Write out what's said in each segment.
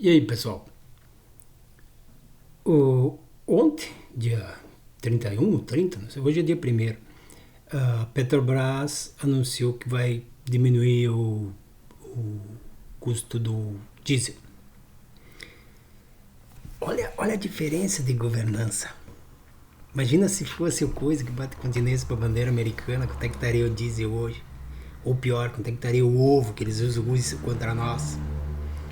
E aí, pessoal? Ontem, dia 31 ou 30, não sei, hoje é dia primeiro, a Petrobras anunciou que vai diminuir o custo do diesel. Olha a diferença de governança. Imagina se fosse o coisa que bate continência para a bandeira americana, quanto é que estaria o diesel hoje? Ou pior, quanto é que estaria o ovo que eles usam isso contra nós?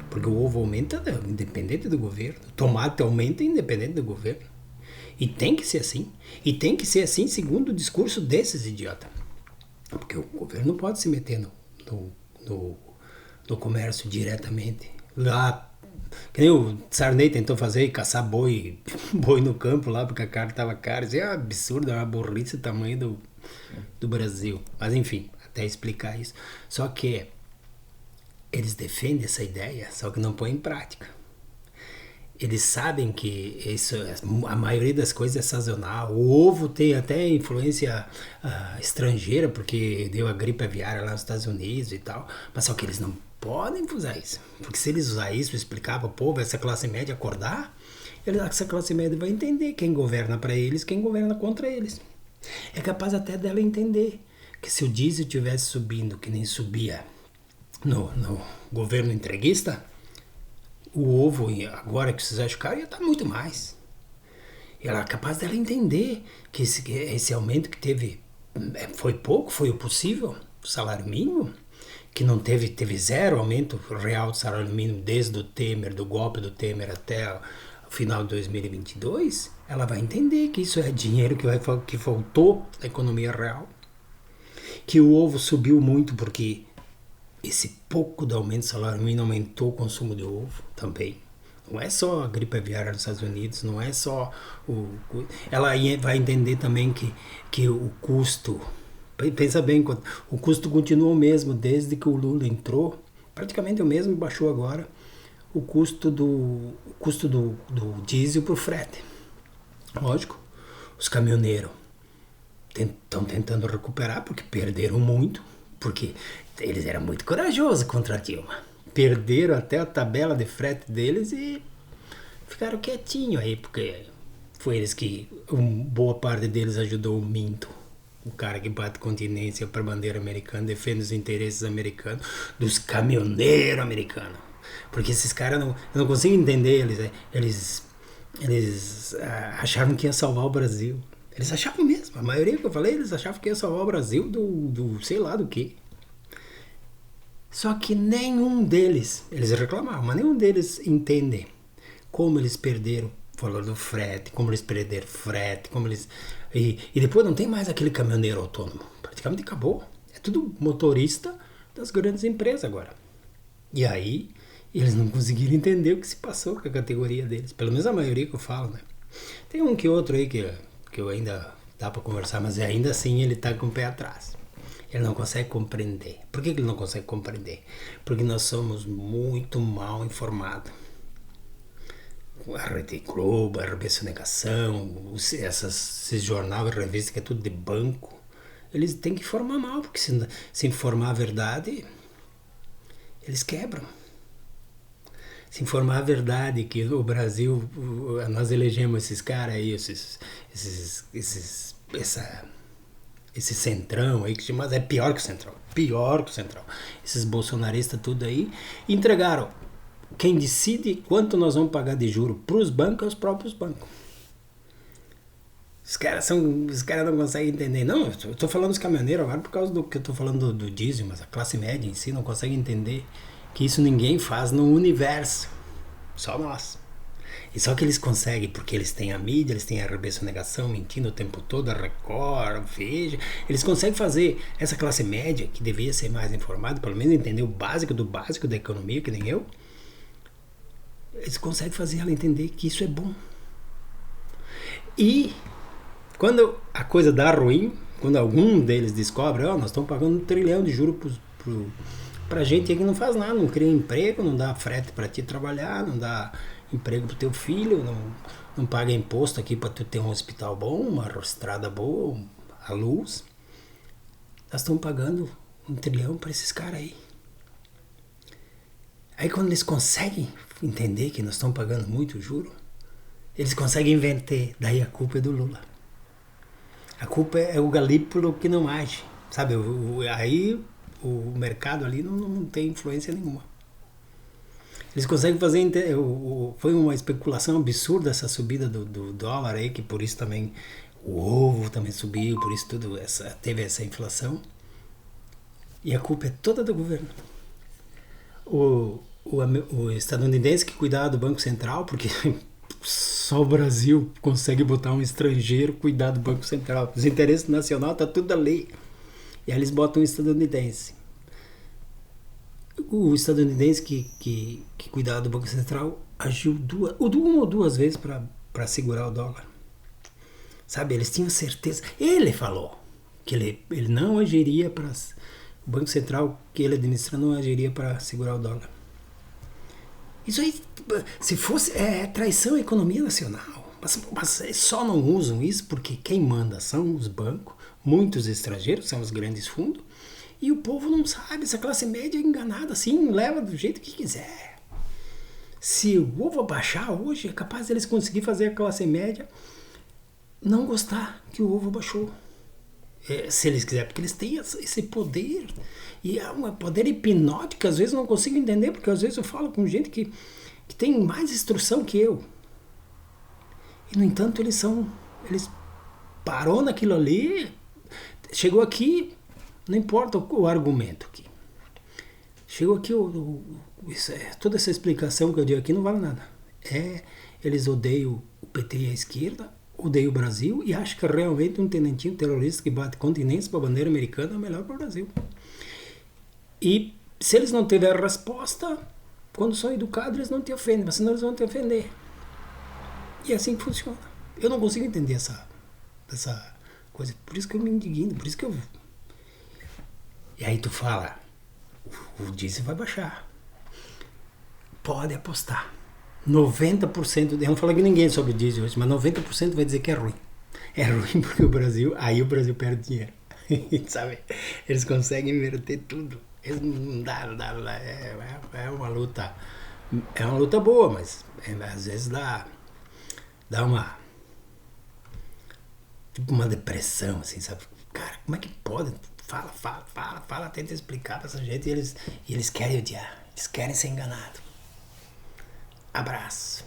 Porque o ovo aumenta independente do governo, o tomate aumenta independente do governo. E tem que ser assim. E tem que ser assim segundo o discurso desses idiotas. Porque o governo não pode se meter no, no comércio diretamente. Lá, que nem o Sarney tentou fazer e caçar boi no campo lá, porque a carne estava cara. Isso é um absurdo, é uma burrice o tamanho do Brasil. Mas enfim, até explicar isso. Só que eles defendem essa ideia, só que não põem em prática. Eles sabem que isso, a maioria das coisas é sazonal. O ovo tem até influência estrangeira, porque deu a gripe aviária lá nos Estados Unidos e tal. Mas só que eles não podem usar isso. Porque se eles usar isso, explicar para o povo, essa classe média acordar, essa classe média vai entender quem governa para eles, quem governa contra eles. É capaz até dela entender que se o diesel tivesse subindo, que nem subia no governo entreguista, o ovo, agora que vocês acham caro, ia estar muito mais. Ela é capaz dela entender que esse aumento que teve foi pouco, foi o possível, o salário mínimo, que não teve zero aumento real do salário mínimo desde o Temer, do golpe do Temer até o final de 2022. Ela vai entender que isso é dinheiro que faltou na economia real, que o ovo subiu muito porque esse pouco de aumento do salário mínimo aumentou o consumo de ovo também. Não é só a gripe aviária nos Estados Unidos, não é só o. Ela vai entender também que o custo. Pensa bem, o custo continua o mesmo desde que o Lula entrou, praticamente o mesmo, baixou agora o custo do diesel para o frete. Lógico, os caminhoneiros estão tentando recuperar porque perderam muito, porque eles eram muito corajosos contra a Dilma. Perderam até a tabela de frete deles e ficaram quietinhos aí, porque foi eles que, boa parte deles ajudou o Minto, o cara que bate continência para a bandeira americana, defende os interesses americanos, dos caminhoneiros americanos. Porque esses caras não, eu não consigo entender eles achavam que ia salvar o Brasil. Eles achavam mesmo, a maioria que eu falei, eles achavam que ia salvar o Brasil do sei lá do que. Só que nenhum deles, eles reclamavam, mas nenhum deles entende como eles perderam o valor do frete, como eles perderam frete, como eles. E depois não tem mais aquele caminhoneiro autônomo. Praticamente acabou. É tudo motorista das grandes empresas agora. E aí, eles não conseguiram entender o que se passou com a categoria deles. Pelo menos a maioria que eu falo, né? Tem um que outro aí que eu ainda dá para conversar, mas ainda assim ele tá com o pé atrás. Ele não consegue compreender. Por que ele não consegue compreender? Porque nós somos muito mal informados. A Rede Globo, a RB Sonegação, esses jornais e revistas que é tudo de banco, eles têm que informar mal, porque se informar a verdade, eles quebram. Se informar a verdade que o Brasil, nós elegemos esses caras aí, esse centrão aí, mas é pior que o centrão, pior que o centrão. Esses bolsonaristas tudo aí entregaram. Quem decide quanto nós vamos pagar de juro para os bancos é os próprios bancos. Os caras não conseguem entender. Não, eu estou falando dos caminhoneiros agora por causa do que eu estou falando do diesel, mas a classe média em si não consegue entender que isso ninguém faz no universo. Só nós. E só que eles conseguem, porque eles têm a mídia, eles têm a RB Sonegação mentindo o tempo todo, a Record, Veja. Eles conseguem fazer essa classe média, que devia ser mais informada, pelo menos entender o básico do básico da economia, que nem eu. Eles conseguem fazer ela entender que isso é bom. E quando a coisa dá ruim, quando algum deles descobre, nós estamos pagando 1 trilhão de juros pra gente que não faz nada, não cria emprego, não dá frete para ti trabalhar, não dá emprego pro teu filho, não paga imposto aqui para tu ter um hospital bom, uma estrada boa, a luz. Nós estamos pagando 1 trilhão para esses caras aí. Aí quando eles conseguem entender que nós estamos pagando muito juro, eles conseguem inverter. Daí a culpa é do Lula. A culpa é o Galípolo que não age. Sabe, aí o mercado ali não tem influência nenhuma. Eles conseguem fazer. Foi uma especulação absurda essa subida do dólar aí, que por isso também o ovo também subiu, por isso tudo teve essa inflação. E a culpa é toda do governo. O estadunidense que cuidava do Banco Central, porque só o Brasil consegue botar um estrangeiro cuidar do Banco Central. Os interesses nacionais tá tudo ali. E aí eles botam um estadunidense. O estadunidense que cuidava do Banco Central agiu uma ou duas vezes para segurar o dólar. Sabe, eles tinham certeza. Ele falou que ele não agiria para... O Banco Central que ele administra não agiria para segurar o dólar. Isso aí, se fosse... É traição à economia nacional. Mas só não usam isso porque quem manda são os bancos, muitos estrangeiros, são os grandes fundos, e o povo não sabe, essa classe média é enganada assim, leva do jeito que quiser. Se o ovo abaixar hoje, é capaz deles conseguir fazer a classe média não gostar que o ovo baixou. Se eles quiserem, porque eles têm esse poder. E é um poder hipnótico que às vezes eu não consigo entender, porque às vezes eu falo com gente que tem mais instrução que eu. E no entanto eles parou naquilo ali, chegou aqui, não importa o argumento aqui. Chegou aqui, toda essa explicação que eu dei aqui não vale nada. Eles odeiam o PT e a esquerda, odeiam o Brasil e acham que realmente um tenentinho terrorista que bate continentes para a bandeira americana é melhor para o Brasil. E se eles não tiverem resposta, quando são educados eles não te ofendem, mas senão eles vão te ofender. E é assim que funciona. Eu não consigo entender essa coisa. Por isso que eu me indigno, por isso que eu... E aí tu fala, o diesel vai baixar. Pode apostar. 90%, eu não falei com ninguém sobre o diesel hoje, mas 90% vai dizer que é ruim. É ruim porque aí o Brasil perde dinheiro. Sabe? Eles conseguem inverter tudo. Eles não dá, é uma luta. É uma luta boa, mas às vezes dá uma depressão, assim, sabe? Cara, como é que pode? Fala, tenta explicar pra essa gente e eles querem odiar, eles querem ser enganados. Abraço.